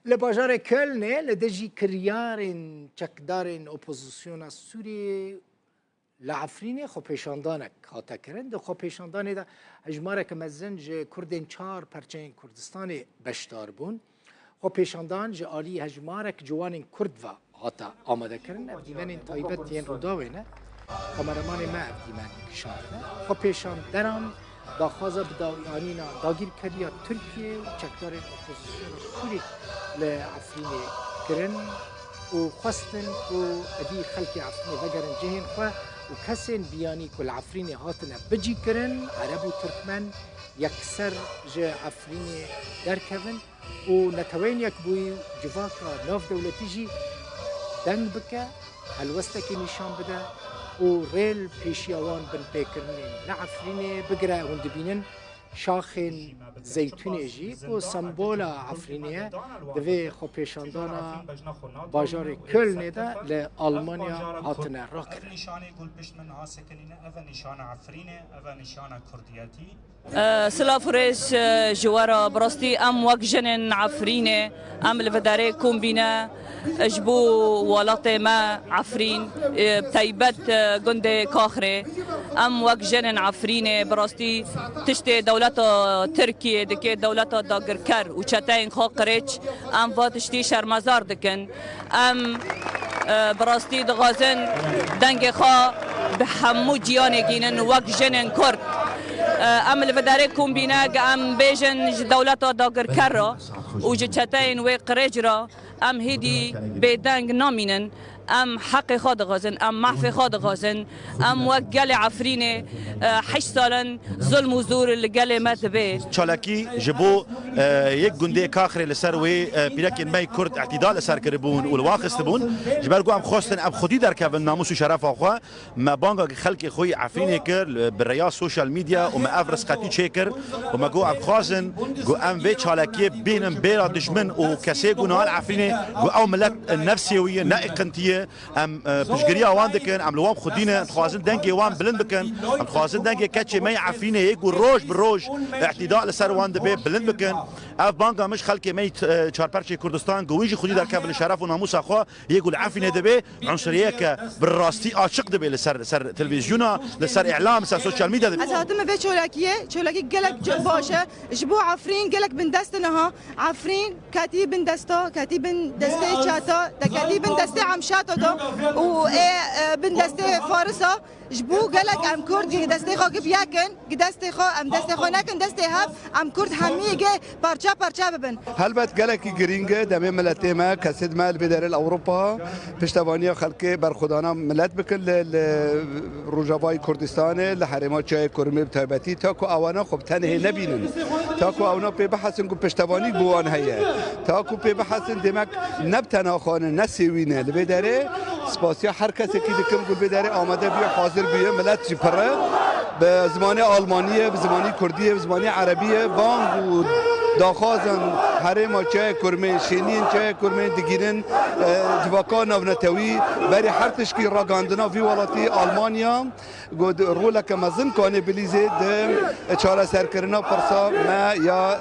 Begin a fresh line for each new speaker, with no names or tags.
لباجار کلن لدجی کریارن چکدارن اپوزیسیون سوری لعفرین خو پیشاندانک هاتا کرن ده خو پیشاندانه ده هجماره که مزنج کردین چار پرچین کردستان بشتار بون خو پیشاندان جالی هجماره که جوانین کرد و هاتا آماده کرن افدیمن تایبت ین روداوینه کامرمان ما افدیمن کشارنه خو پیشانداران داخوازه بدایانینا داگیر کریا ترکیه و چکدار اپوزیسیون سوری لعفرین کرن و خواستن و ادی خلق عفرین وگرن جهین خواه و کسین بیانی که العفرین هاتنا بجی کرن عرب و ترکمن یکسر جه عفرین درکون و نتوین یک بوی جواکا ناف دولتی جی دنگ بکه هلوسته که نشان بده و ریل پیشیوان بن پیکرنین لعفرین بگره هند بینن شاخین زیتون ایجی که سمبول عفرینیه دوی خو پیشاندانا باجار کلن ده لآلمانیا هاتنه را کرد.
سلافرش جوارا براستی ام وک جنن عفرینه ام لفداره کومبینه اجبو ولات ما عفرین تایبت گند کاخره ام وک جنن عفرینه براستی تشت دولت ترکیه دکه دولت داگرکر و چتاین خو قریچ ام واتشتی شرمزار دکن ام براستی دغازن دنگ خو به همو جیان گینن وک جنن کرد ام الفداري كومبينا ام بيجن دولة داغر كرة وجتشتين وقرجرة ام هدي بيدانج نامينن ام حق خاد غازن ام معفي خاد غازن ام وقال عفرينه 8 سالا ظلم وزور اللي قال مات به
چالاکی جبو یک گنده کاخر لسر و پیرکن مای کرد اعتدال لسر کربون و الواقست بون جبرگو ام خواستن ام خودی در که ناموس و شرف آخوا ما بانگا خلق خوی عفرینه کر بریا سوشال میدیا و ما افرس قطی چکر و ما گو ام خواستن گو ام و چالاکی بینم بیرا دشمن و کسی گو نهال عفرینه گو او ملت نفسیویه نائقنتیه ام بشگری آوان دکن ام لوام خودینه خواستن دنگی وام بلند بکن ام خواستن دنگی کچه مای عفرینه یکو روش بروش اعتداء لسر وان دبی بلند بکن اف بانگا مش خلق مای چارپرچه کردستان گویجی خودی در کابل شرف و ناموس اخوا یکو العفرینه دبی عنصریه که بالراستی عاشق دبی لسر تلفزیونا لسر اعلام لسر سوشال میدیا دبی
از هاتم به چولاکی گلک باشه جبو عفرین گلک بن دستنها عفرین کتی بن دستا کتی بن دسته چاتا کتی بن دسته عمشاتا دا و بن دسته فارسا جبو گلک ام کرد دسته خو بیاکن دسته خو ام دسته خو نکن دسته هف ام کرد همیگه پارچه ببن
هلبت گلکی گرینگه دم ملت ما کسد مال بدر الاوروبا پشتوانی خلق برخودانا ملت بکن روجاوای کردستان لحرمات جای کرمی بتایبتی تاکو اوانا خب تنه نبینن تاکو اوانا پی بحثن کو پشتوانی بوان هيا تاکو پی بحثن دمک نبتنا خانه نسوینه بدره سپاسیا هر کسی که دکم گل بدره آماده بیا حاضر بیا ملت جپره به زمانی آلمانیه به زمانی کردیه به زمانی عربیه بانگ و داخازن حرم چای کرمه شینین چای کرمه دگیرن جواکان نونتوی برای هر تشکی راگاندنا وی ولاتی آلمانیا گود رولا که مزن کانه بلیزه ده چاره سرکرنا پرسا ما یا